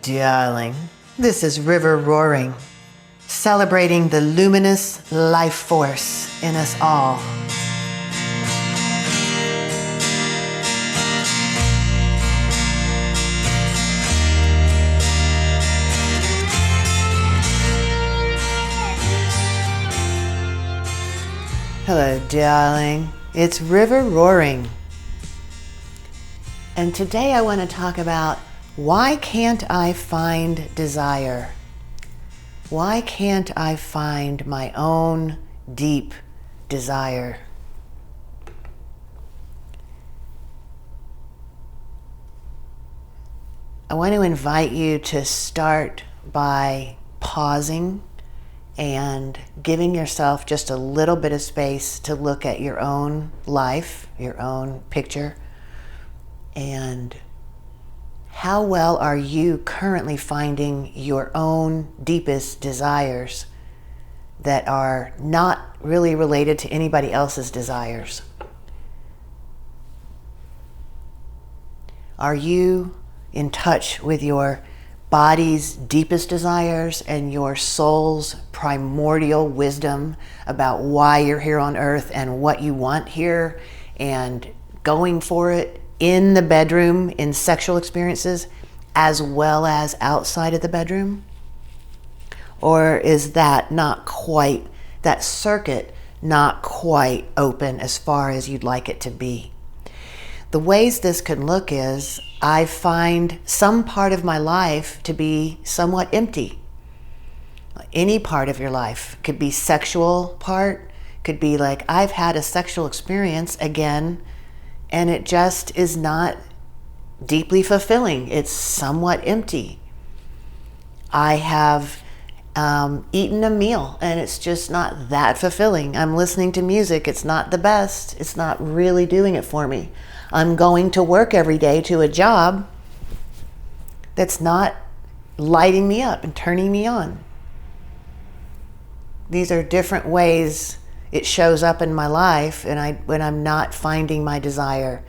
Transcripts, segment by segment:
darling. This is River Roaring, celebrating the luminous life force in us all. Hello, darling. It's River Roaring. And today I want to talk about why can't I find desire? Why can't I find my own deep desire? I want to invite you to start by pausing and giving yourself just a little bit of space to look at your own life, your own picture, and how well are you currently finding your own deepest desires that are not really related to anybody else's desires? Are you in touch with your body's deepest desires and your soul's primordial wisdom about why you're here on earth and what you want here, and going for it in the bedroom, in sexual experiences, as well as outside of the bedroom? Or is that not quite, that circuit not quite open as far as you'd like it to be? The ways this can look is, I find some part of my life to be somewhat empty. Any part of your life could be sexual part, could be like, I've had a sexual experience again, and it just is not deeply fulfilling. It's somewhat empty. I have eaten a meal and it's just not that fulfilling. I'm listening to music. It's not the best. It's not really doing it for me. I'm going to work every day to a job that's not lighting me up and turning me on. These are different ways it shows up in my life, and when I'm not finding my desire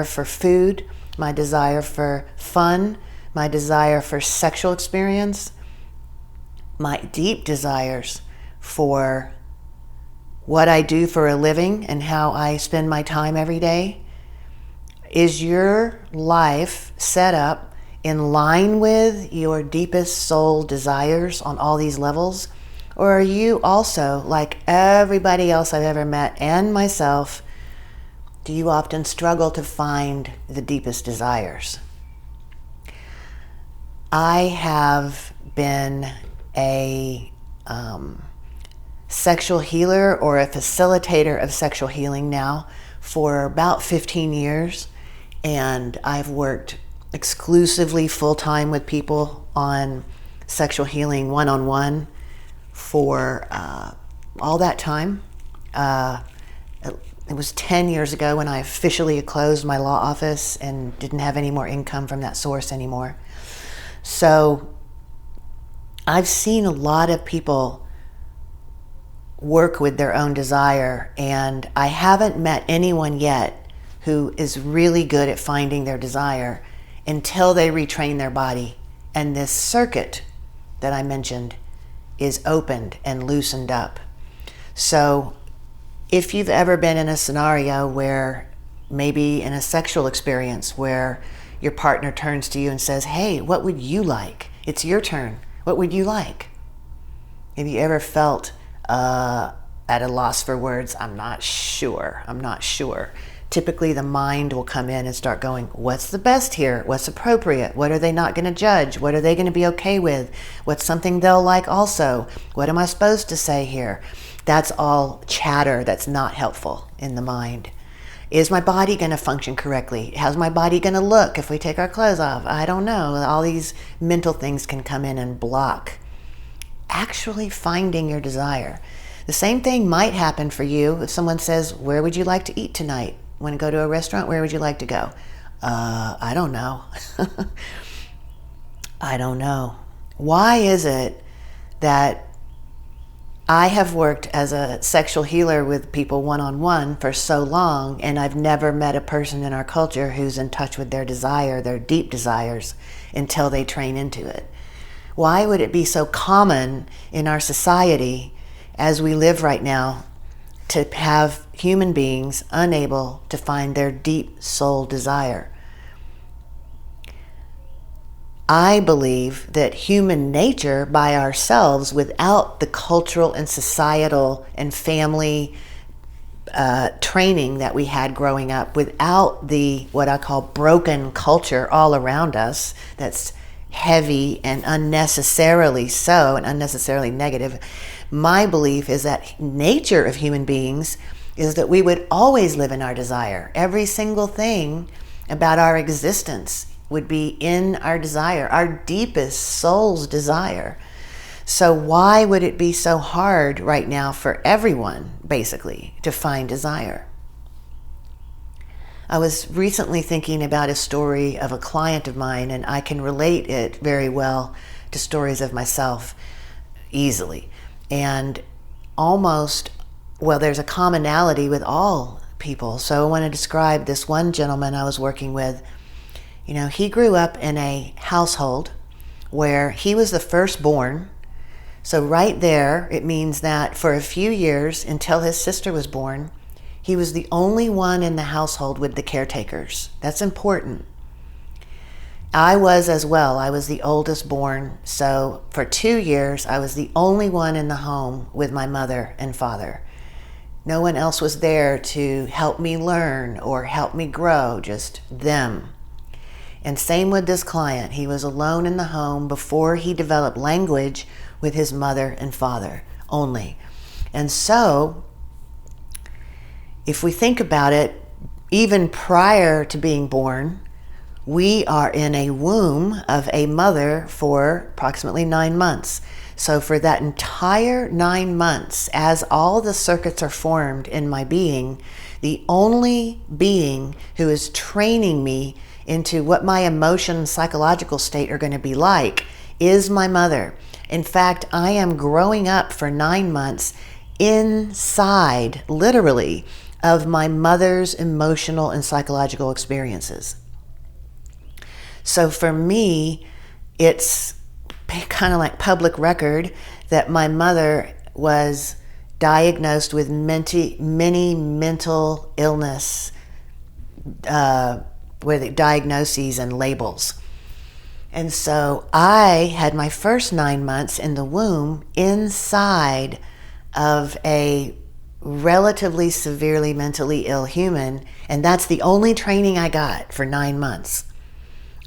for food, my desire for fun, my desire for sexual experience, my deep desires for what I do for a living and how I spend my time every day. Is your life set up in line with your deepest soul desires on all these levels? Or are you also, like everybody else I've ever met and myself, do you often struggle to find the deepest desires? I have been a sexual healer or a facilitator of sexual healing now for about 15 years. And I've worked exclusively full-time with people on sexual healing one-on-one for all that time. It was 10 years ago when I officially closed my law office and didn't have any more income from that source anymore. So I've seen a lot of people work with their own desire, and I haven't met anyone yet who is really good at finding their desire until they retrain their body. And this circuit that I mentioned is opened and loosened up. So if you've ever been in a scenario where, maybe in a sexual experience, where your partner turns to you and says, hey, what would you like? It's your turn. What would you like? Have you ever felt at a loss for words? I'm not sure. Typically the mind will come in and start going, what's the best here? What's appropriate? What are they not going to judge? What are they going to be okay with? What's something they'll like also? What am I supposed to say here? That's all chatter that's not helpful in the mind. Is my body going to function correctly? How's my body going to look if we take our clothes off? I don't know. All these mental things can come in and block actually finding your desire. The same thing might happen for you if someone says, where would you like to eat tonight? Want to go to a restaurant? Where would you like to go? I don't know. I don't know. Why is it that I have worked as a sexual healer with people one-on-one for so long, and I've never met a person in our culture who's in touch with their desire, their deep desires, until they train into it. Why would it be so common in our society as we live right now to have human beings unable to find their deep soul desire? I believe that human nature by ourselves, without the cultural and societal and family training that we had growing up, without the what I call broken culture all around us that's heavy and unnecessarily so and unnecessarily negative, my belief is that nature of human beings is that we would always live in our desire. Every single thing about our existence would be in our desire, our deepest soul's desire. So why would it be so hard right now for everyone, basically, to find desire? I was recently thinking about a story of a client of mine, and I can relate it very well to stories of myself easily. And there's a commonality with all people. So I want to describe this one gentleman I was working with. You know, he grew up in a household where he was the firstborn. So right there, it means that for a few years until his sister was born, he was the only one in the household with the caretakers. That's important. I was as well. I was the oldest born. So for 2 years, I was the only one in the home with my mother and father. No one else was there to help me learn or help me grow, just them. And same with this client. He was alone in the home before he developed language with his mother and father only. And so, if we think about it, even prior to being born, we are in a womb of a mother for approximately 9 months. So for that entire 9 months, as all the circuits are formed in my being, the only being who is training me into what my emotion and psychological state are going to be like is my mother. In fact, I am growing up for 9 months inside, literally, of my mother's emotional and psychological experiences. So for me, it's kind of like public record that my mother was diagnosed with many mental illness, with diagnoses and labels. And so I had my first 9 months in the womb inside of a relatively severely mentally ill human, and that's the only training I got for 9 months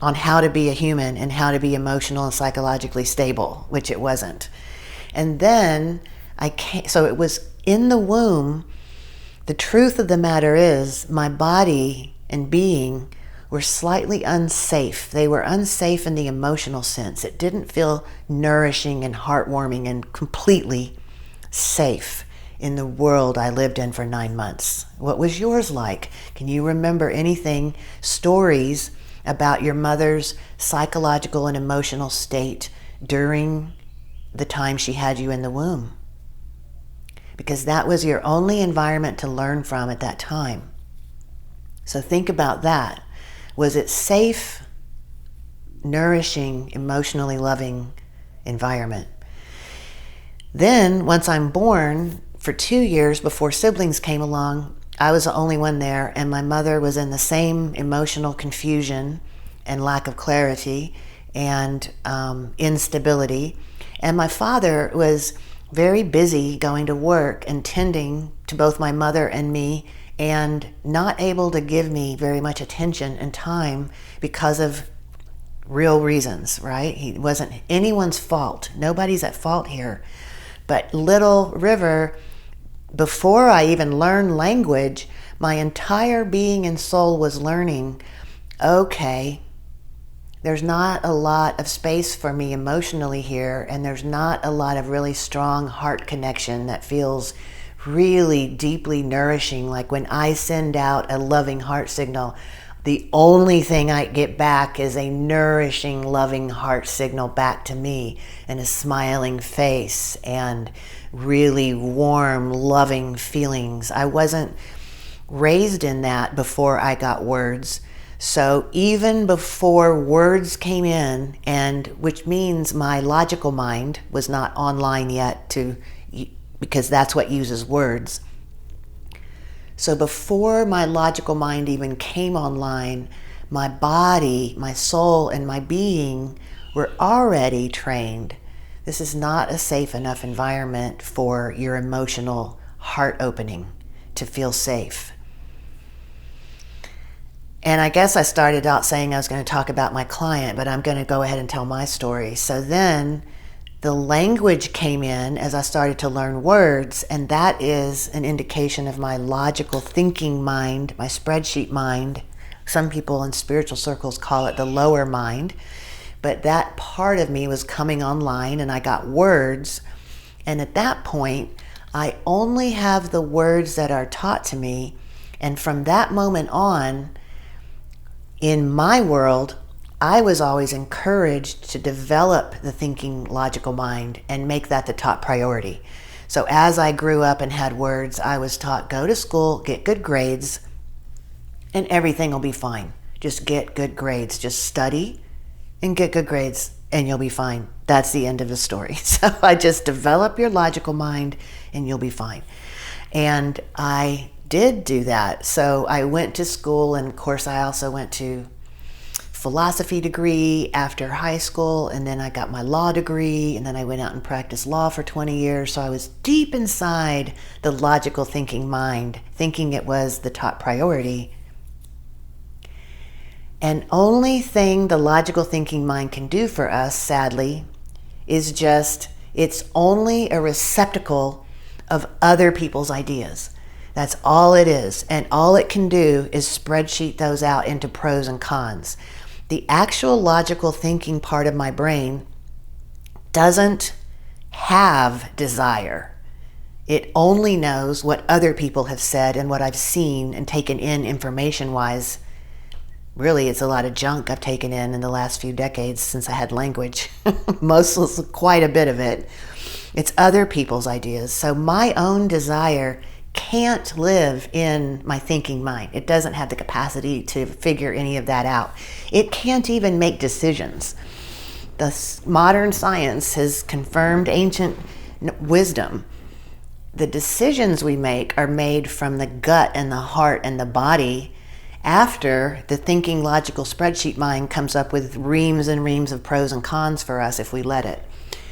on how to be a human and how to be emotional and psychologically stable, which it wasn't. And then so it was in the womb. The truth of the matter is my body and being were slightly unsafe. They were unsafe in the emotional sense. It didn't feel nourishing and heartwarming and completely safe in the world I lived in for 9 months. What was yours like? Can you remember anything, stories about your mother's psychological and emotional state during the time she had you in the womb? Because that was your only environment to learn from at that time. So think about that. Was it safe, nourishing, emotionally loving environment? Then, once I'm born, for 2 years before siblings came along, I was the only one there, and my mother was in the same emotional confusion and lack of clarity and instability. And my father was very busy going to work and tending to both my mother and me, and not able to give me very much attention and time because of real reasons, right? He wasn't anyone's fault. Nobody's at fault here. But little River, before I even learned language, my entire being and soul was learning, okay, there's not a lot of space for me emotionally here, and there's not a lot of really strong heart connection that feels really deeply nourishing. Like when I send out a loving heart signal, the only thing I get back is a nourishing, loving heart signal back to me, and a smiling face, and really warm, loving feelings. I wasn't raised in that before I got words. So even before words came in, and which means my logical mind was not online yet because that's what uses words. So before my logical mind even came online, my body, my soul, and my being were already trained. This is not a safe enough environment for your emotional heart opening to feel safe. And I guess I started out saying I was going to talk about my client, but I'm going to go ahead and tell my story. So then the language came in as I started to learn words, and that is an indication of my logical thinking mind, my spreadsheet mind. Some people in spiritual circles call it the lower mind, but that part of me was coming online and I got words. And at that point, I only have the words that are taught to me. And from that moment on, in my world, I was always encouraged to develop the thinking logical mind and make that the top priority. So as I grew up and had words, I was taught, go to school, get good grades, and everything will be fine. Just get good grades. Just study and get good grades and you'll be fine. That's the end of the story. So I just develop your logical mind and you'll be fine. And I did do that. So I went to school, and of course I also went to philosophy degree after high school, and then I got my law degree, and then I went out and practiced law for 20 years. So I was deep inside the logical thinking mind, thinking it was the top priority. And only thing the logical thinking mind can do for us, sadly, is just, it's only a receptacle of other people's ideas. That's all it is. And all it can do is spreadsheet those out into pros and cons. The actual logical thinking part of my brain doesn't have desire. It only knows what other people have said and what I've seen and taken in information-wise. Really, it's a lot of junk I've taken in the last few decades since I had language. Quite a bit of it. It's other people's ideas. So my own desire can't live in my thinking mind. It doesn't have the capacity to figure any of that out. It can't even make decisions. The modern science has confirmed ancient wisdom. The decisions we make are made from the gut and the heart and the body after the thinking logical spreadsheet mind comes up with reams and reams of pros and cons for us if we let it.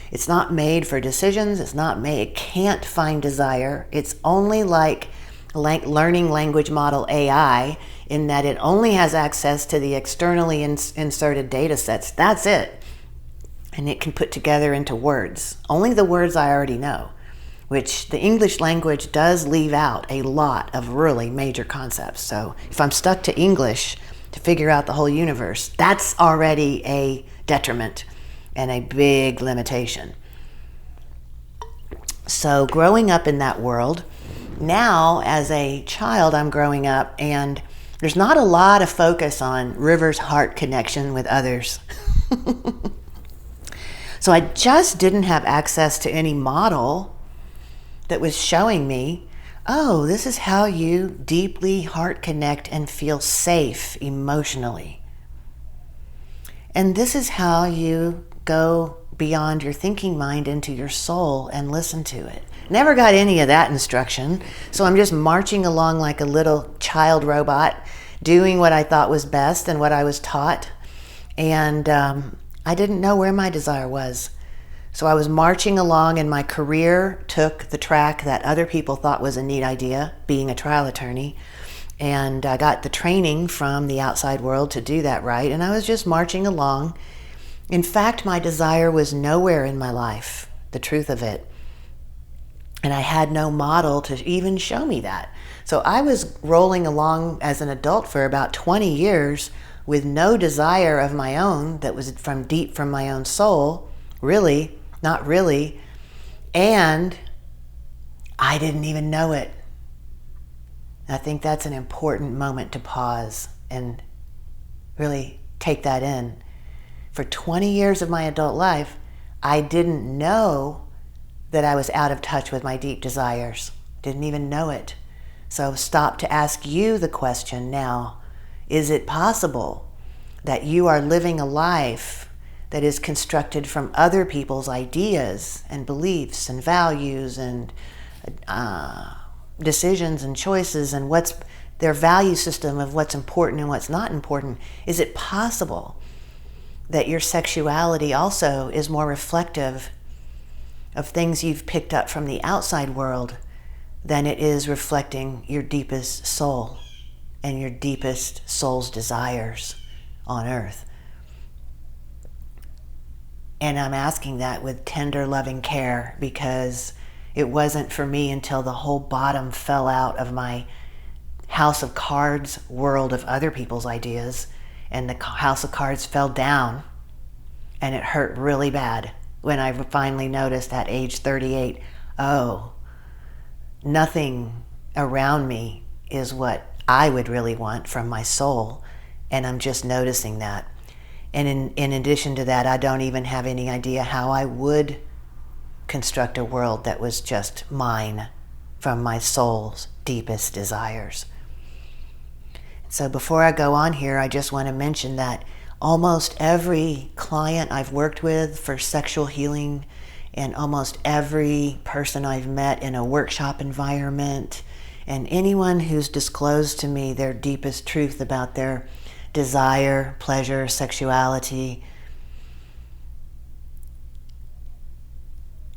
It's not made for decisions. It can't find desire. It's only like learning language model AI in that it only has access to the externally inserted data sets. That's it. And it can put together into words. Only the words I already know, which the English language does leave out a lot of really major concepts. So if I'm stuck to English to figure out the whole universe, that's already a detriment and a big limitation. So growing up in that world, now as a child I'm growing up and there's not a lot of focus on River's heart connection with others. So I just didn't have access to any model that was showing me, oh, this is how you deeply heart connect and feel safe emotionally. And this is how you go beyond your thinking mind into your soul and listen to it. Never got any of that instruction. So I'm just marching along like a little child robot, doing what I thought was best and what I was taught. And I didn't know where my desire was. So I was marching along and my career took the track that other people thought was a neat idea, being a trial attorney. And I got the training from the outside world to do that right. And I was just marching along. In fact, my desire was nowhere in my life, the truth of it. And I had no model to even show me that. So I was rolling along as an adult for about 20 years with no desire of my own that was from deep from my own soul, really, not really. And I didn't even know it. I think that's an important moment to pause and really take that in. For 20 years of my adult life, I didn't know that I was out of touch with my deep desires. Didn't even know it. So stop to ask you the question now. Is it possible that you are living a life that is constructed from other people's ideas and beliefs and values and decisions and choices and what's their value system of what's important and what's not important? Is it possible that your sexuality also is more reflective of things you've picked up from the outside world than it is reflecting your deepest soul and your deepest soul's desires on earth? And I'm asking that with tender, loving care, because it wasn't for me until the whole bottom fell out of my house of cards world of other people's ideas, and the house of cards fell down, and it hurt really bad when I finally noticed at age 38, oh, nothing around me is what I would really want from my soul, and I'm just noticing that. And in addition to that, I don't even have any idea how I would construct a world that was just mine from my soul's deepest desires. So before I go on here, I just want to mention that almost every client I've worked with for sexual healing, and almost every person I've met in a workshop environment, and anyone who's disclosed to me their deepest truth about their desire, pleasure, sexuality,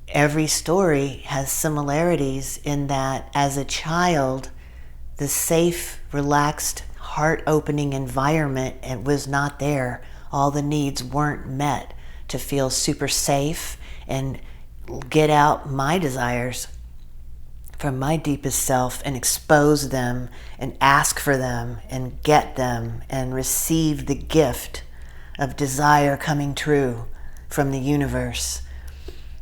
every story has similarities in that as a child, the safe, relaxed, heart-opening environment, it was not there. All the needs weren't met to feel super safe and get out my desires from my deepest self and expose them and ask for them and get them and receive the gift of desire coming true from the universe.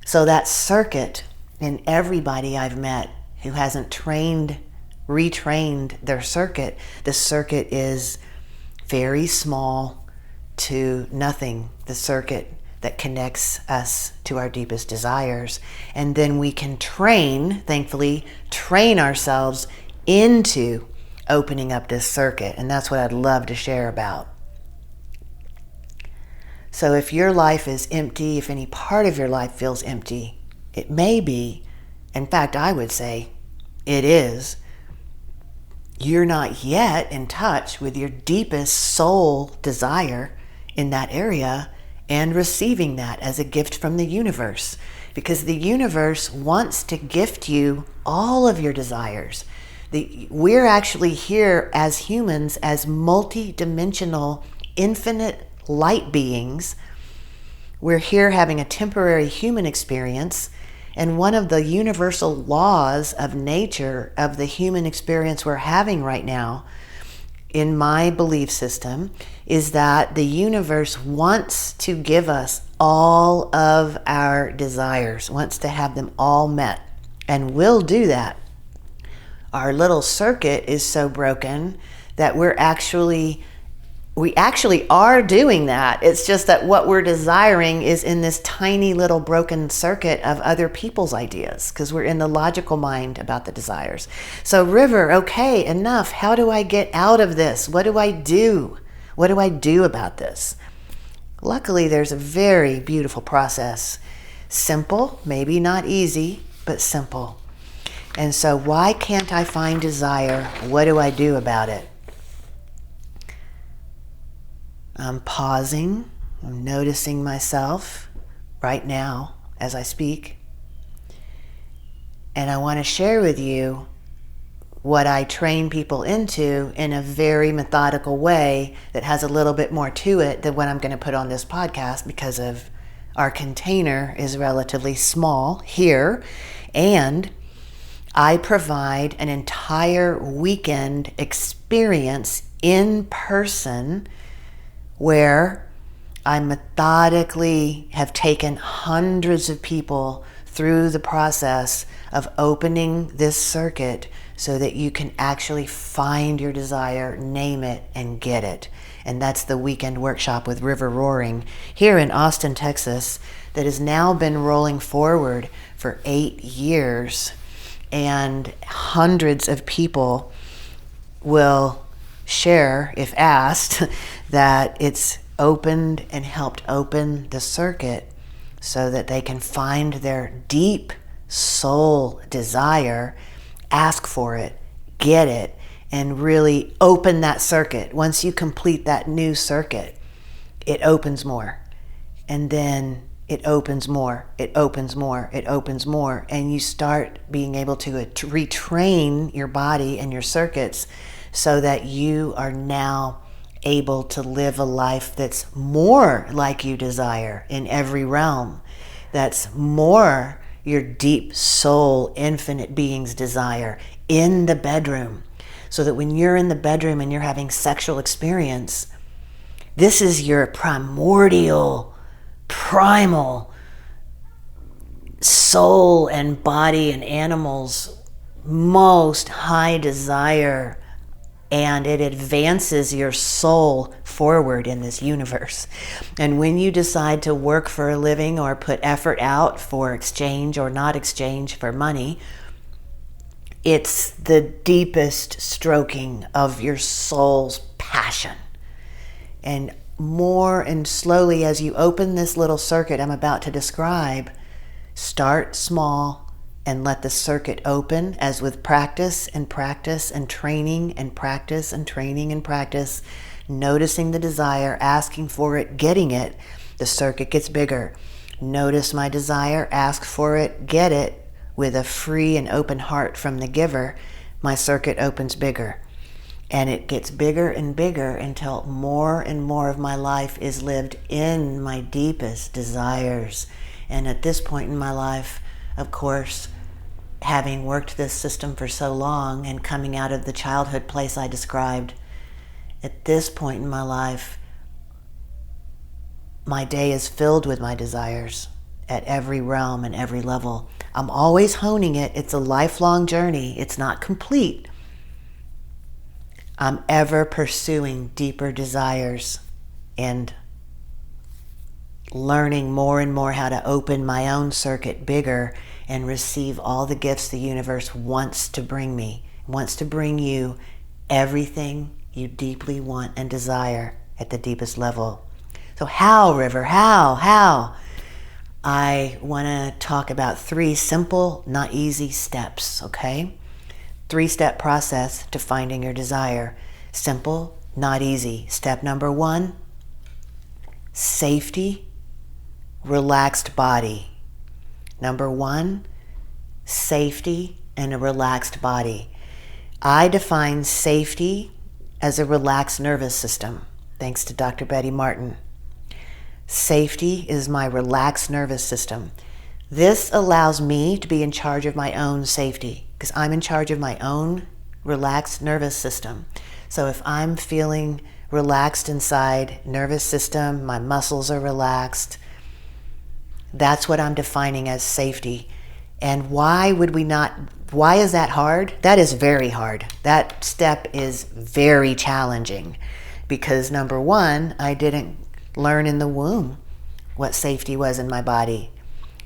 So that circuit in everybody I've met who hasn't retrained their circuit, the circuit is very small to nothing, the circuit that connects us to our deepest desires. And then we can thankfully train ourselves into opening up this circuit. And that's what I'd love to share about. So if your life is empty, if any part of your life feels empty, it may be, in fact, I would say it is, you're not yet in touch with your deepest soul desire in that area and receiving that as a gift from the universe. Because the universe wants to gift you all of your desires. We're actually here as humans as multi-dimensional, infinite light beings. We're here having a temporary human experience, and one of the universal laws of nature of the human experience we're having right now, in my belief system, is that the universe wants to give us all of our desires, wants to have them all met, and will do that. Our little circuit is so broken that we actually are doing that. It's just that what we're desiring is in this tiny little broken circuit of other people's ideas, because we're in the logical mind about the desires. So River, okay, enough. How do I get out of this? What do I do? What do I do about this? Luckily, there's a very beautiful process. Simple, maybe not easy, but simple. And so why can't I find desire? What do I do about it? I'm pausing, I'm noticing myself right now as I speak. And I want to share with you what I train people into in a very methodical way that has a little bit more to it than what I'm going to put on this podcast, because of our container is relatively small here. And I provide an entire weekend experience in person where I methodically have taken hundreds of people through the process of opening this circuit so that you can actually find your desire, name it, and get it. And that's the weekend workshop with River Roaring here in Austin, Texas. that has now been rolling forward for 8 years, and hundreds of people will share, if asked, that it's opened and helped open the circuit so that they can find their deep soul desire, ask for it, get it, and really open that circuit. Once you complete that new circuit, it opens more. And then it opens more, it opens more, it opens more. And you start being able to retrain your body and your circuits so that you are now able to live a life that's more like you desire in every realm. That's more your deep soul, infinite being's desire in the bedroom. So that when you're in the bedroom and you're having sexual experience, this is your primordial, primal soul and body and animal's most high desire, and it advances your soul forward in this universe. And when you decide to work for a living or put effort out for exchange or not exchange for money, it's the deepest stroking of your soul's passion. And more and slowly, as you open this little circuit I'm about to describe, start small and let the circuit open, as with practice and practice and training and practice and training and practice, noticing the desire, asking for it, getting it, the circuit gets bigger. Notice my desire, ask for it, get it, with a free and open heart from the giver, my circuit opens bigger. And it gets bigger and bigger until more and more of my life is lived in my deepest desires. And at this point in my life, of course, having worked this system for so long and coming out of the childhood place I described, at this point in my life, my day is filled with my desires at every realm and every level. I'm always honing it. It's a lifelong journey. It's not complete. I'm ever pursuing deeper desires and learning more and more how to open my own circuit bigger and receive all the gifts the universe wants to bring me, wants to bring you everything you deeply want and desire at the deepest level. So how, River? How? I want to talk about 3 simple, not easy steps, okay? 3-step process to finding your desire. Simple, not easy. Step number 1, safety, relaxed body. Number 1, safety and a relaxed body. I define safety as a relaxed nervous system, thanks to Dr. Betty Martin. Safety is my relaxed nervous system. This allows me to be in charge of my own safety because I'm in charge of my own relaxed nervous system. So if I'm feeling relaxed inside, nervous system, my muscles are relaxed, that's what I'm defining as safety. And why is that hard? That is very hard. That step is very challenging because number 1, I didn't learn in the womb what safety was in my body.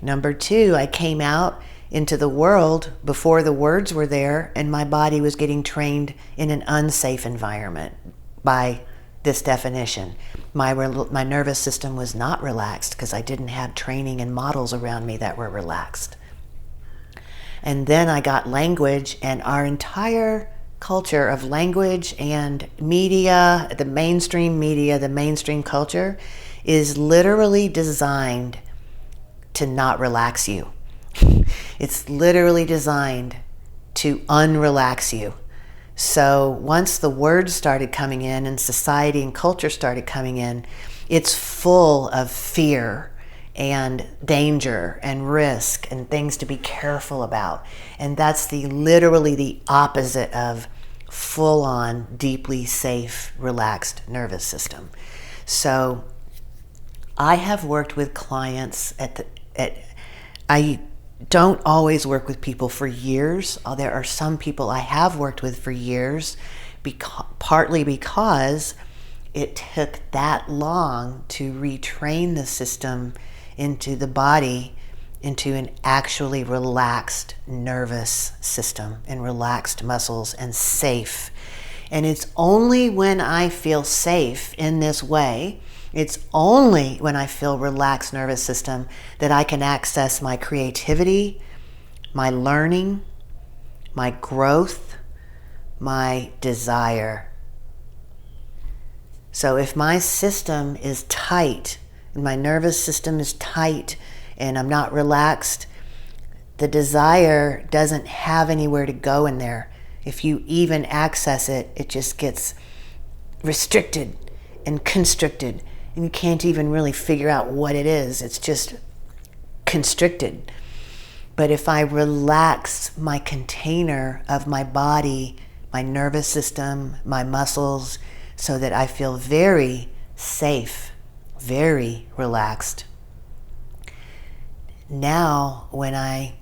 Number 2, I came out into the world before the words were there, and my body was getting trained in an unsafe environment by this definition. My nervous system was not relaxed because I didn't have training and models around me that were relaxed. And then I got language, and our entire culture of language and media, the mainstream culture is literally designed to not relax you. It's literally designed to unrelax you. So once the words started coming in and society and culture started coming in, it's full of fear and danger and risk and things to be careful about. And that's literally the opposite of full-on, deeply safe, relaxed nervous system. So I have worked with clients I don't always work with people for years. There are some people I have worked with for years, partly because it took that long to retrain the system into the body, into an actually relaxed nervous system and relaxed muscles and safe. And it's only when I feel safe in this way, it's only when I feel relaxed nervous system that I can access my creativity, my learning, my growth, my desire. So if my system is tight, and my nervous system is tight, and I'm not relaxed, the desire doesn't have anywhere to go in there. If you even access it, it just gets restricted and constricted, and you can't even really figure out what it is. It's just constricted. But if I relax my container of my body, my nervous system, my muscles, so that I feel very safe, very relaxed. Now, when I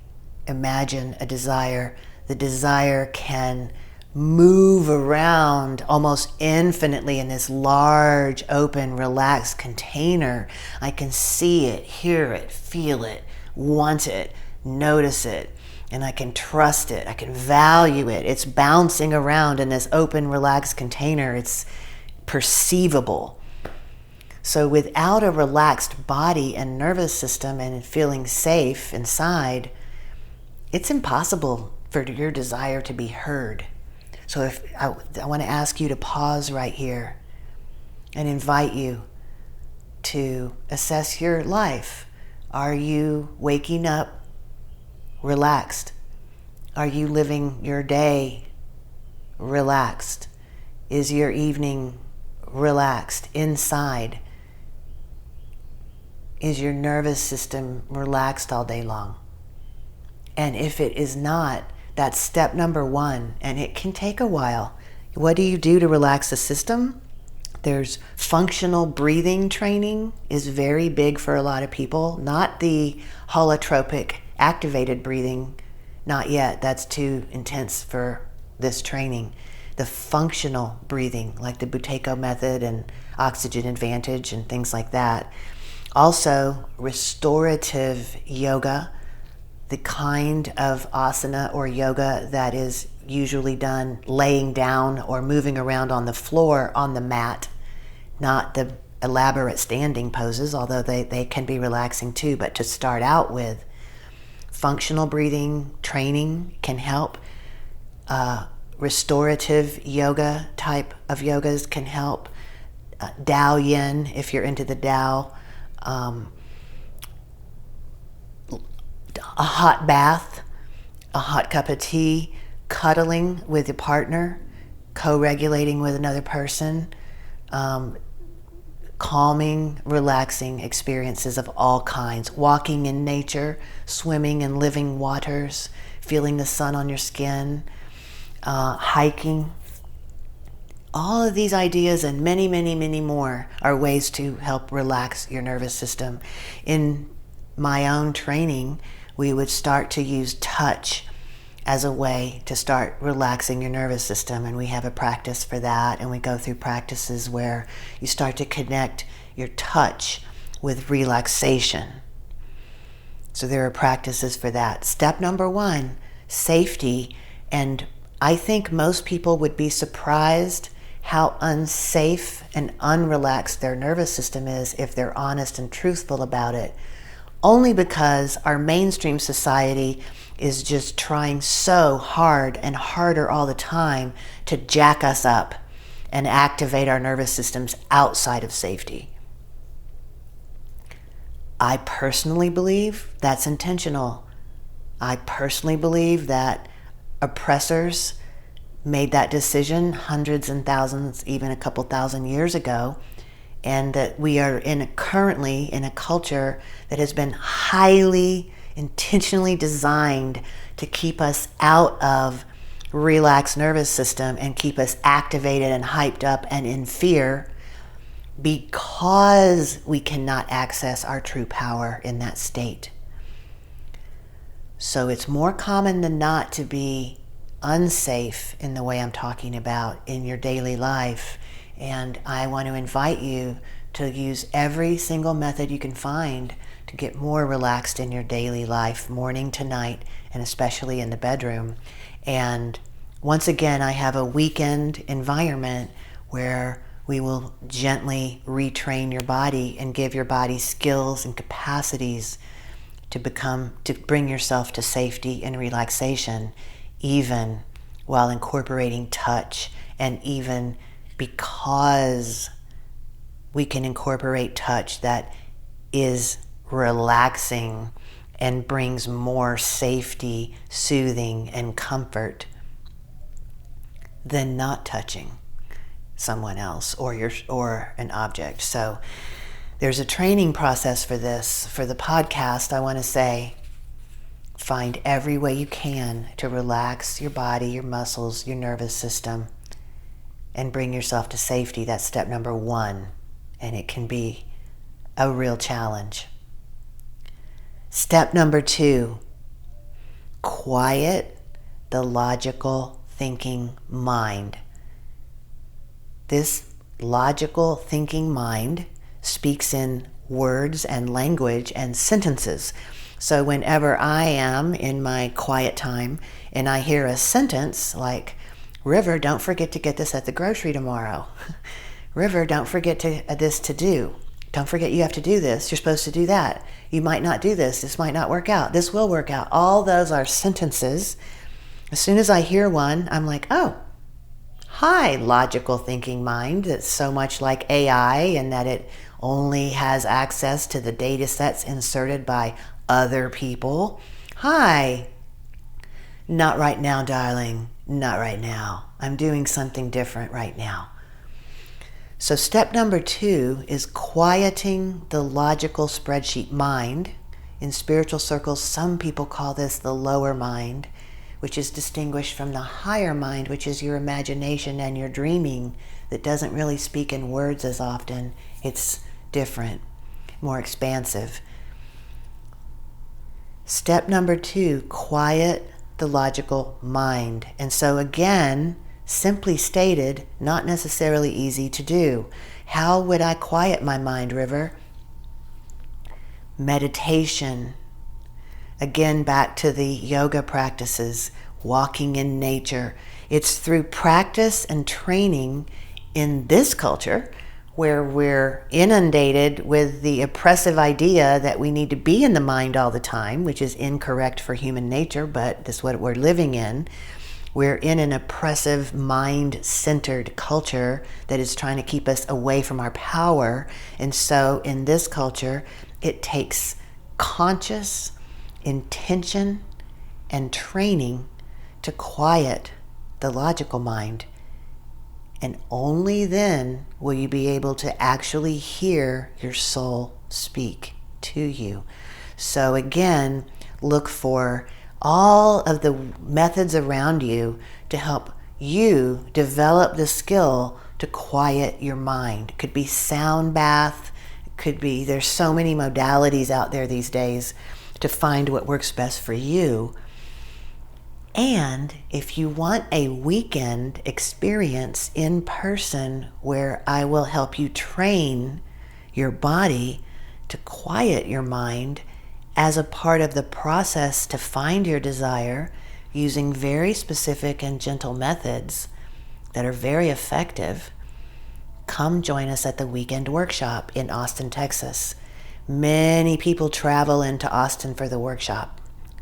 imagine a desire, the desire can move around almost infinitely in this large, open, relaxed container. I can see it, hear it, feel it, want it, notice it, and I can trust it. I can value it. It's bouncing around in this open, relaxed container. It's perceivable. So without a relaxed body and nervous system and feeling safe inside, it's impossible for your desire to be heard. So if I want to ask you to pause right here and invite you to assess your life. Are you waking up relaxed? Are you living your day relaxed? Is your evening relaxed inside? Is your nervous system relaxed all day long? And if it is not, that's step number one, and it can take a while. What do you do to relax the system? There's functional breathing training is very big for a lot of people, not the holotropic activated breathing, not yet. That's too intense for this training. The functional breathing, like the Buteyko method and Oxygen Advantage and things like that. Also, restorative yoga, the kind of asana or yoga that is usually done laying down or moving around on the floor on the mat, not the elaborate standing poses, although they can be relaxing too. But to start out with, functional breathing training can help. Restorative yoga type of yogas can help. Tao Yin, if you're into the Tao. A hot bath, a hot cup of tea, cuddling with your partner, co-regulating with another person, calming, relaxing experiences of all kinds. Walking in nature, swimming in living waters, feeling the sun on your skin, hiking. All of these ideas and many, many, many more are ways to help relax your nervous system. In my own training, we would start to use touch as a way to start relaxing your nervous system, and we have a practice for that, and we go through practices where you start to connect your touch with relaxation. So there are practices for that. Step number one, safety, and I think most people would be surprised how unsafe and unrelaxed their nervous system is if they're honest and truthful about it. Only because our mainstream society is just trying so hard and harder all the time to jack us up and activate our nervous systems outside of safety. I personally believe that's intentional. I personally believe that oppressors made that decision hundreds and thousands, even a couple thousand years ago, and that we are currently in a culture that has been highly intentionally designed to keep us out of relaxed nervous system and keep us activated and hyped up and in fear, because we cannot access our true power in that state. So it's more common than not to be unsafe in the way I'm talking about in your daily life. And I want to invite you to use every single method you can find to get more relaxed in your daily life, morning to night, and especially in the bedroom. And once again, I have a weekend environment where we will gently retrain your body and give your body skills and capacities to bring yourself to safety and relaxation, even while incorporating touch. And even because we can incorporate touch that is relaxing and brings more safety, soothing, and comfort than not touching someone else or an object. So there's a training process for this. For the podcast, I want to say, find every way you can to relax your body, your muscles, your nervous system, and bring yourself to safety. That's step number 1, and it can be a real challenge. Step number 2, quiet the logical thinking mind. This logical thinking mind speaks in words and language and sentences. So whenever I am in my quiet time and I hear a sentence like, River, don't forget to get this at the grocery tomorrow. River, don't forget this to do. Don't forget you have to do this. You're supposed to do that. You might not do this. This might not work out. This will work out. All those are sentences. As soon as I hear one, I'm like, oh, hi, logical thinking mind. That's so much like AI in that it only has access to the data sets inserted by other people. Hi. Not right now, darling. Not right now. I'm doing something different right now. So step number 2 is quieting the logical spreadsheet mind. In spiritual circles, some people call this the lower mind, which is distinguished from the higher mind, which is your imagination and your dreaming that doesn't really speak in words as often. It's different, more expansive. Step number 2, quiet the logical mind. And so again, simply stated, not necessarily easy to do. How would I quiet my mind, River? Meditation. Again, back to the yoga practices, walking in nature. It's through practice and training in this culture where we're inundated with the oppressive idea that we need to be in the mind all the time, which is incorrect for human nature, but that's what we're living in. We're in an oppressive, mind-centered culture that is trying to keep us away from our power. And so in this culture, it takes conscious intention and training to quiet the logical mind. And only then will you be able to actually hear your soul speak to you. So again, look for all of the methods around you to help you develop the skill to quiet your mind. It could be sound bath, there's so many modalities out there these days to find what works best for you. And if you want a weekend experience in person where I will help you train your body to quiet your mind as a part of the process to find your desire using very specific and gentle methods that are very effective, come join us at the weekend workshop in Austin, Texas. Many people travel into Austin for the workshop.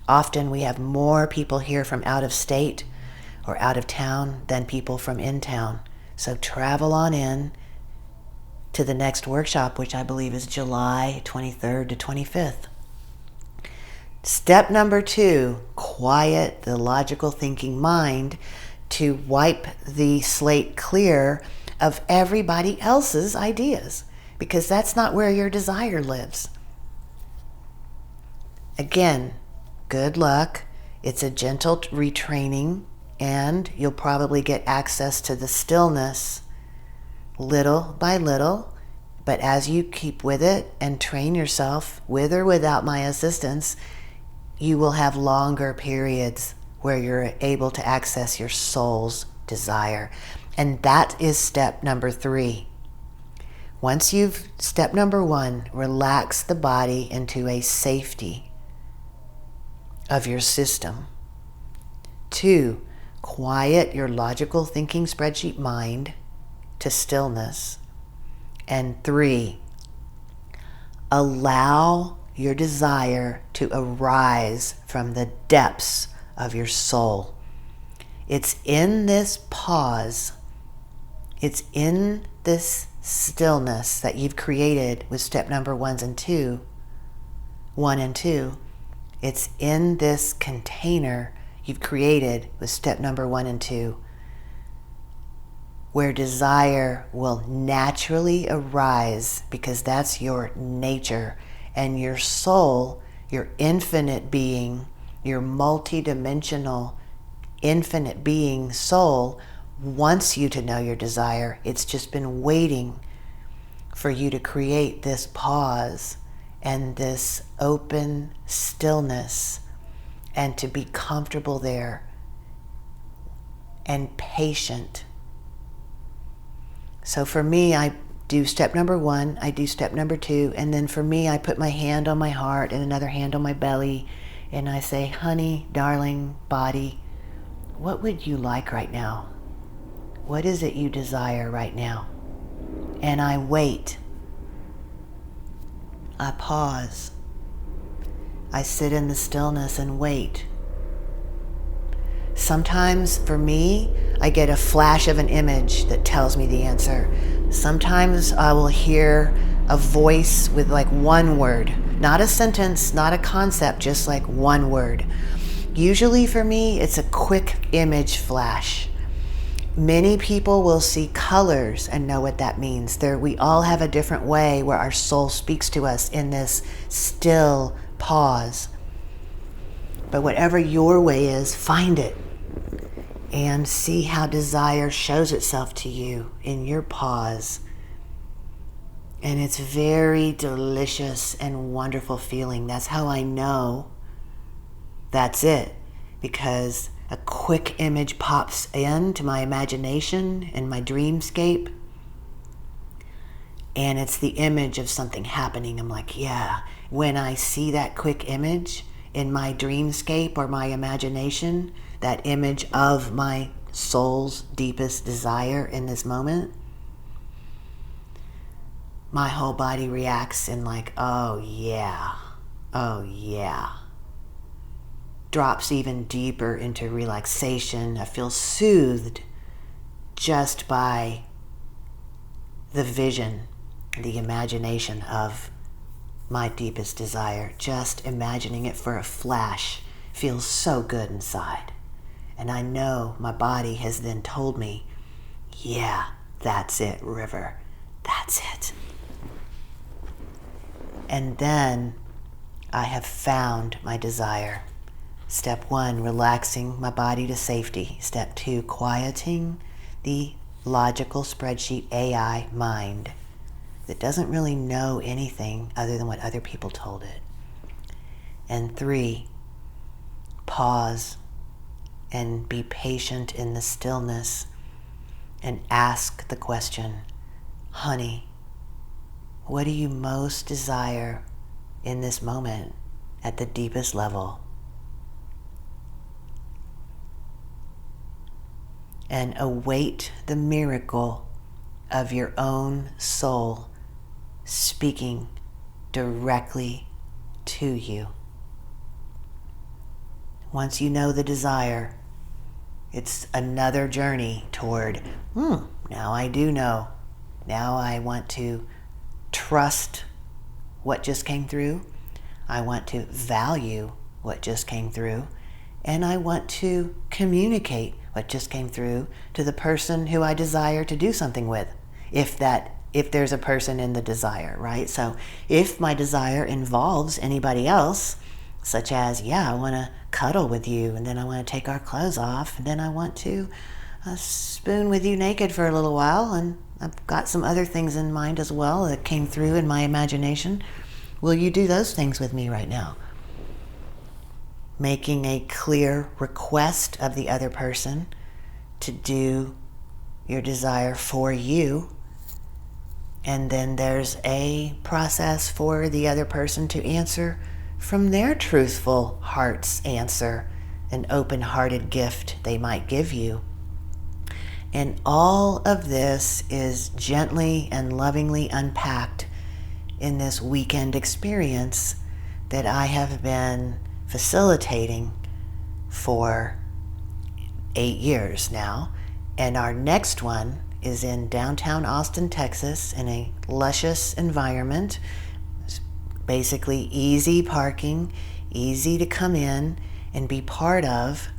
Often we have more people here from out of state or out of town than people from in town. So travel on in to the next workshop, which I believe is July 23rd to 25th. Step number 2, quiet the logical thinking mind to wipe the slate clear of everybody else's ideas, because that's not where your desire lives. Again, good luck. It's a gentle retraining, and you'll probably get access to the stillness little by little. But as you keep with it and train yourself, with or without my assistance, you will have longer periods where you're able to access your soul's desire. And that is step number 3. Once you've, step number 1, relax the body into a safety of your system. 2, quiet your logical thinking spreadsheet mind to stillness. And 3, allow your desire to arise from the depths of your soul. It's in this pause, it's in this stillness that you've created with step number 1 and 2. It's in this container you've created with step number 1 and 2, where desire will naturally arise, because that's your nature. And your soul, your infinite being, your multidimensional infinite being soul wants you to know your desire. It's just been waiting for you to create this pause and this open stillness, and to be comfortable there and patient. So for me, I do step number 1, I do step number 2, and then for me, I put my hand on my heart and another hand on my belly, and I say, honey, darling, body, what would you like right now? What is it you desire right now? And I wait. I pause. I sit in the stillness and wait. Sometimes for me, I get a flash of an image that tells me the answer. Sometimes I will hear a voice with like one word, not a sentence, not a concept, just like one word. Usually for me, it's a quick image flash. Many people will see colors and know what that means. We all have a different way where our soul speaks to us in this still pause. But whatever your way is, find it and see how desire shows itself to you in your pause. And it's very delicious and wonderful feeling. That's how I know that's it, because a quick image pops into my imagination and my dreamscape, and it's the image of something happening. I'm like, yeah. When I see that quick image in my dreamscape or my imagination, that image of my soul's deepest desire in this moment, my whole body reacts in like, oh yeah, oh yeah. Drops even deeper into relaxation. I feel soothed just by the vision, the imagination of my deepest desire. Just imagining it for a flash feels so good inside. And I know my body has then told me, yeah, that's it, River. That's it. And then I have found my desire. Step 1, relaxing my body to safety. Step 2, quieting the logical spreadsheet AI mind that doesn't really know anything other than what other people told it. And 3, pause and be patient in the stillness and ask the question, honey, what do you most desire in this moment at the deepest level? And await the miracle of your own soul speaking directly to you. Once you know the desire, it's another journey toward, now I do know. Now I want to trust what just came through. I want to value what just came through. And I want to communicate what just came through to the person who I desire to do something with, if there's a person in the desire, right? So if my desire involves anybody else, such as, I want to cuddle with you, and then I want to take our clothes off, and then I want to spoon with you naked for a little while, and I've got some other things in mind as well that came through in my imagination. Will you do those things with me right now? Making a clear request of the other person to do your desire for you, And then there's a process for the other person to answer from their truthful heart's answer, an open-hearted gift they might give you. And all of this is gently and lovingly unpacked in this weekend experience that I have been facilitating for 8 years now. And our next one is in downtown Austin, Texas, in a luscious environment. It's basically easy parking, easy to come in and be part of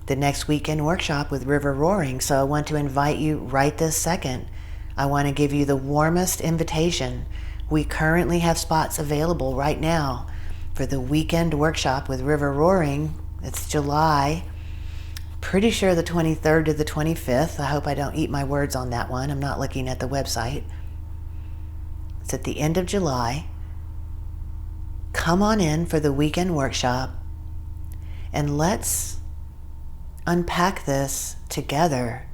the next weekend workshop with River Roaring. So I want to invite you right this second. I want to give you the warmest invitation. We currently have spots available right now for the weekend workshop with River Roaring. It's July, pretty sure the 23rd to the 25th. I hope I don't eat my words on that one. I'm not looking at the website. It's at the end of July. Come on in for the weekend workshop and let's unpack this together.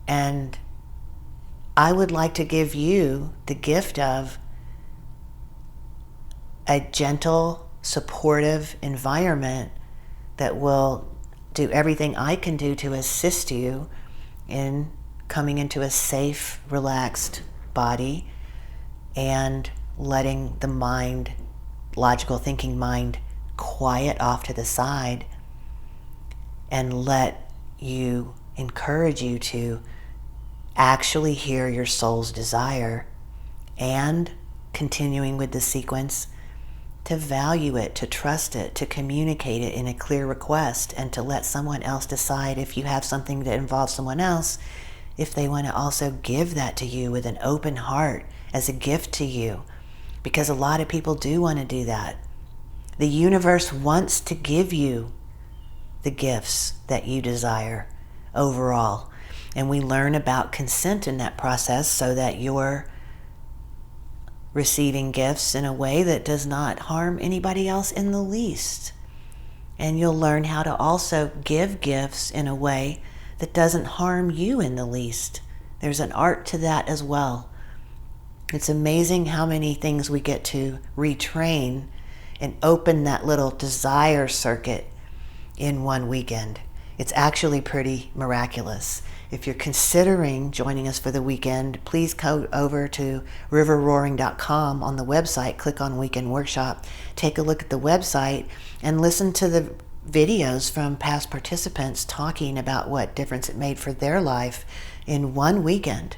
And I would like to give you the gift of a gentle, supportive environment that will do everything I can do to assist you in coming into a safe, relaxed body and letting the mind, logical thinking mind, quiet off to the side and let you, encourage you to actually hear your soul's desire, and continuing with the sequence, to value it, to trust it, to communicate it in a clear request, and to let someone else decide, if you have something that involves someone else, if they want to also give that to you with an open heart as a gift to you. Because a lot of people do want to do that. The universe wants to give you the gifts that you desire overall. And we learn about consent in that process so that you're receiving gifts in a way that does not harm anybody else in the least. And you'll learn how to also give gifts in a way that doesn't harm you in the least. There's an art to that as well. It's amazing how many things we get to retrain and open that little desire circuit in one weekend. It's actually pretty miraculous. If you're considering joining us for the weekend, please go over to riverroaring.com on the website, click on Weekend Workshop, take a look at the website, and listen to the videos from past participants talking about what difference it made for their life in one weekend.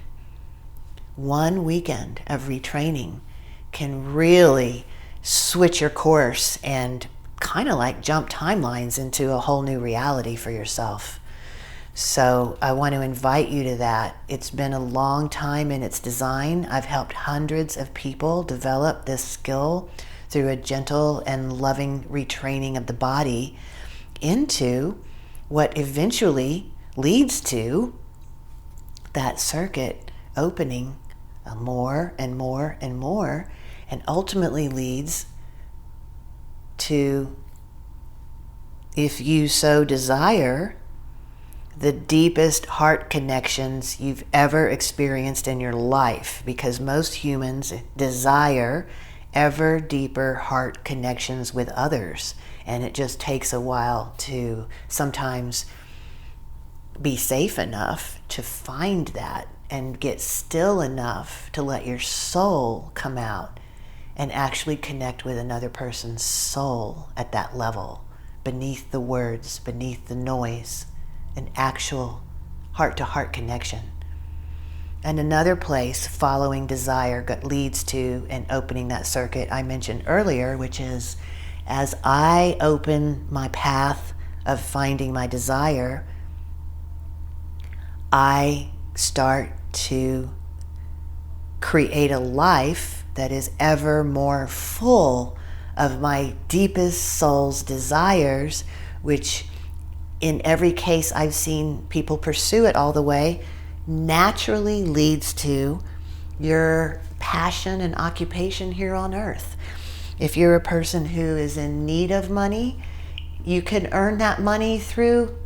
One weekend of retraining can really switch your course and kind of like jump timelines into a whole new reality for yourself. So I want to invite you to that. It's been a long time in its design. I've helped hundreds of people develop this skill through a gentle and loving retraining of the body into what eventually leads to that circuit opening more and more and more, and ultimately leads to, if you so desire, the deepest heart connections you've ever experienced in your life, because most humans desire ever deeper heart connections with others, and it just takes a while to sometimes be safe enough to find that and get still enough to let your soul come out and actually connect with another person's soul at that level, beneath the words, beneath the noise, an actual heart-to-heart connection. And another place following desire leads to and opening that circuit I mentioned earlier, which is, as I open my path of finding my desire, I start to create a life that is ever more full of my deepest soul's desires, which in every case I've seen people pursue it all the way, naturally leads to your passion and occupation here on earth. If you're a person who is in need of money, you can earn that money through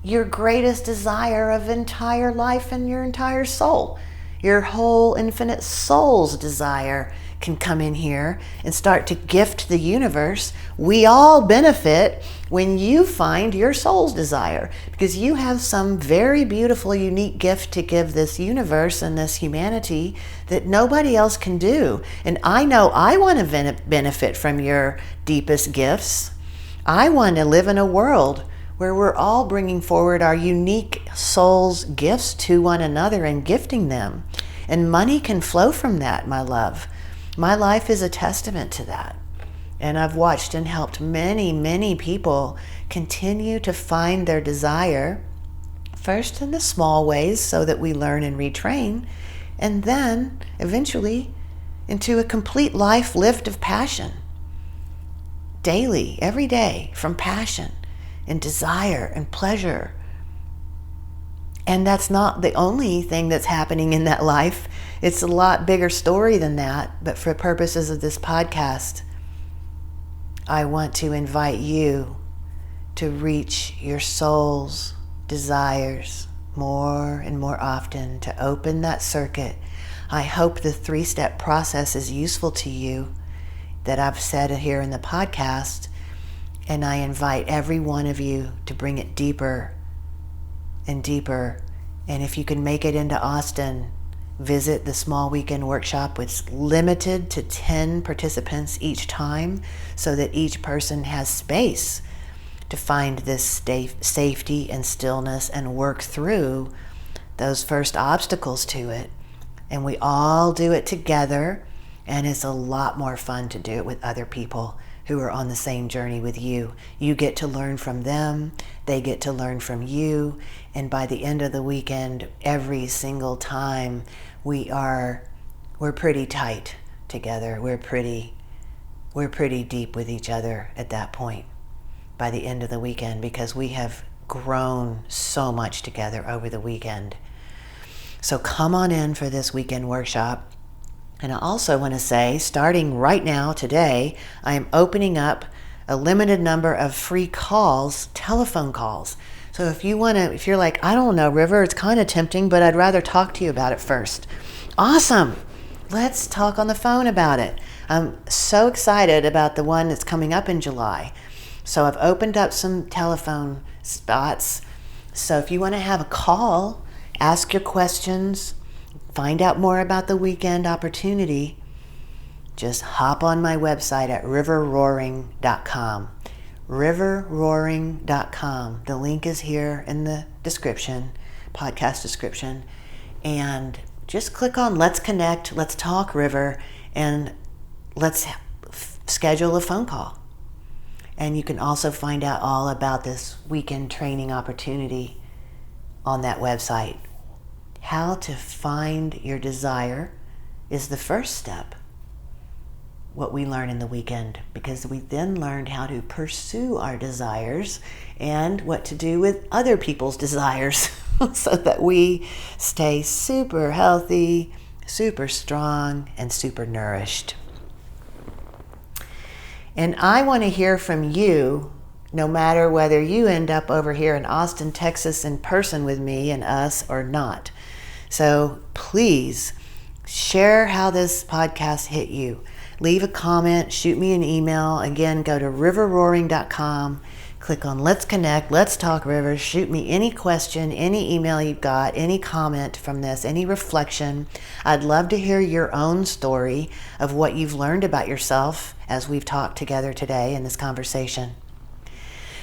your greatest desire of entire life and your entire soul. Your whole infinite soul's desire can come in here and start to gift the universe. We all benefit when you find your soul's desire, because you have some very beautiful, unique gift to give this universe and this humanity that nobody else can do. And I know I want to benefit from your deepest gifts. I want to live in a world where we're all bringing forward our unique soul's gifts to one another and gifting them. And money can flow from that, my love. My life is a testament to that. And I've watched and helped many, many people continue to find their desire, first in the small ways so that we learn and retrain, and then eventually into a complete life lived of passion. Daily, every day, from passion and desire and pleasure. And that's not the only thing that's happening in that life. It's a lot bigger story than that. But for purposes of this podcast, I want to invite you to reach your soul's desires more and more often, to open that circuit. I hope the 3-step process is useful to you that I've said here in the podcast. And I invite every one of you to bring it deeper and deeper. And if you can make it into Austin, visit the small weekend workshop. It's limited to 10 participants each time, so that each person has space to find this safety and stillness and work through those first obstacles to it. And we all do it together, and it's a lot more fun to do it with other people who are on the same journey with you. You get to learn from them, they get to learn from you, and by the end of the weekend, every single time, we're pretty tight together. We're pretty deep with each other at that point by the end of the weekend, because we have grown so much together over the weekend. So come on in for this weekend workshop. And I also want to say, starting right now, today, I am opening up a limited number of free calls, telephone calls. So if you're like, I don't know, River, it's kind of tempting, but I'd rather talk to you about it first. Awesome. Let's talk on the phone about it. I'm so excited about the one that's coming up in July. So I've opened up some telephone spots. So if you want to have a call, ask your questions, find out more about the weekend opportunity, just hop on my website at riverroaring.com. riverroaring.com. The link is here in the description, podcast description. And just click on Let's Connect, Let's Talk River, and let's schedule a phone call. And you can also find out all about this weekend training opportunity on that website. How to find your desire is the first step, what we learn in the weekend, because we then learned how to pursue our desires and what to do with other people's desires so that we stay super healthy, super strong, and super nourished. And I want to hear from you, no matter whether you end up over here in Austin, Texas in person with me and us or not. So please share how this podcast hit you. Leave a comment, shoot me an email. Again, go to riverroaring.com, click on Let's Connect, Let's Talk River. Shoot me any question, any email you've got, any comment from this, any reflection. I'd love to hear your own story of what you've learned about yourself as we've talked together today in this conversation.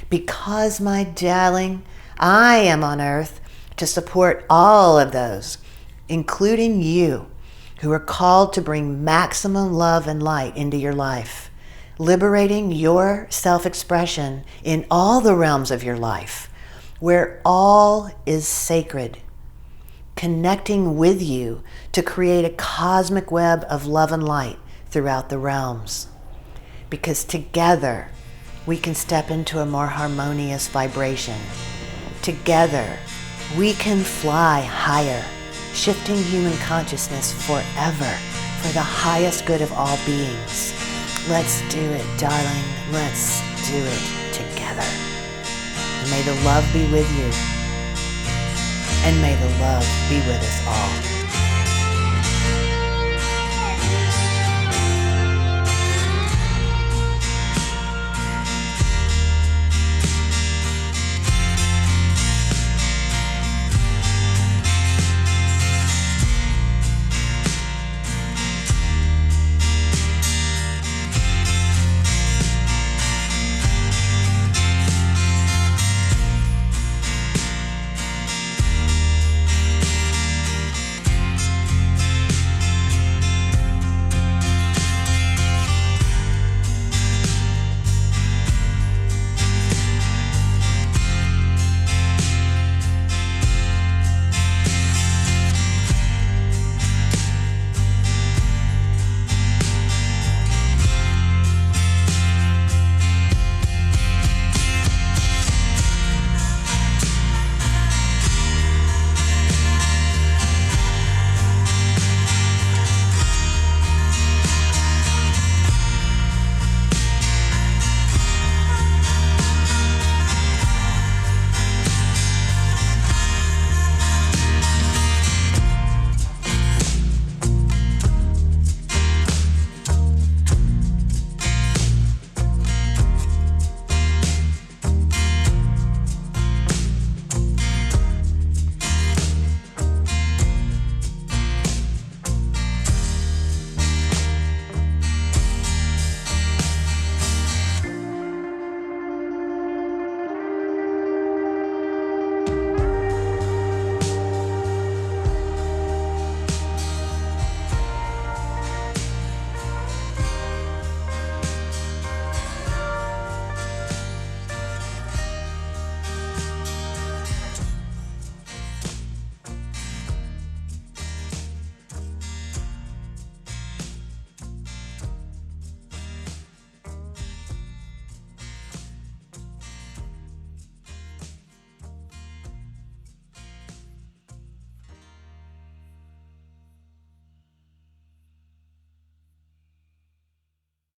Because, my darling, I am on earth to support all of those, including you, who are called to bring maximum love and light into your life, liberating your self-expression in all the realms of your life, where all is sacred, connecting with you to create a cosmic web of love and light throughout the realms. Because together, we can step into a more harmonious vibration. Together, we can fly higher, shifting human consciousness forever for the highest good of all beings. Let's do it, darling. Let's do it together. May the love be with you, and may the love be with us all.